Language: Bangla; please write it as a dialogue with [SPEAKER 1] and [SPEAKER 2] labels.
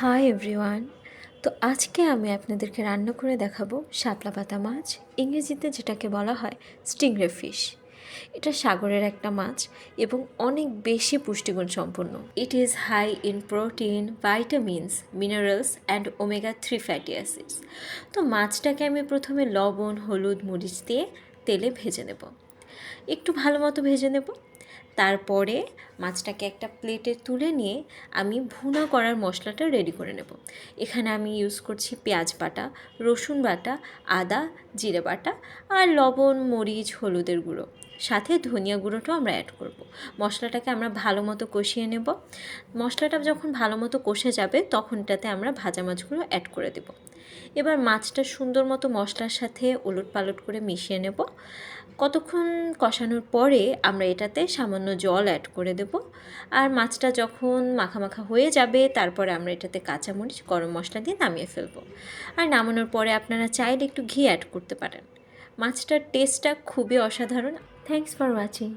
[SPEAKER 1] Hi everyone. তো আজকে আমি আপনাদেরকে রান্না করে দেখাবো শাপলা পাতা মাছ, ইংরেজিতে যেটাকে বলা হয় স্টিংরে ফিশ। এটা সাগরের একটা মাছ এবং অনেক বেশি পুষ্টিগুণ সম্পন্ন। It is high in protein, vitamins, minerals and omega 3 fatty acids. তো মাছটাকে আমি প্রথমে লবণ, হলুদ, মরিচ দিয়ে তেলে ভেজে নেব। একটু ভালো মতো ভেজে নেব। তারপরে মাছটাকে একটা প্লেটে তুলে নিয়ে আমি ভুনা করার মশলাটা রেডি করে নেব। এখানে আমি ইউজ করছি পেঁয়াজ বাটা, রসুন বাটা, আদা, জিরে বাটা আর লবণ, মরিচ, হলুদের গুঁড়ো, সাথে ধনিয়া গুঁড়োটাও আমরা অ্যাড করব। মশলাটাকে আমরা ভালো মতো কষিয়ে নেব। মশলাটা যখন ভালো মতো কষে যাবে তখন এটাতে আমরা ভাজা মাছগুলো অ্যাড করে দেব। এবার মাছটা সুন্দর মতো মশলার সাথে ওলট পালট করে মিশিয়ে নেব। কতক্ষণ কষানোর পরে আমরা এটাতে সামান্য জল অ্যাড করে দেব। আর মাছটা যখন মাখা মাখা হয়ে যাবে তারপরে আমরা এটাতে কাঁচামরিচ, গরম মশলা দিয়ে নামিয়ে ফেলবো। আর নামানোর পরে আপনারা চাইলে একটু ঘি অ্যাড করতে পারেন। মাছটার টেস্টটা খুবই অসাধারণ। Thanks for watching.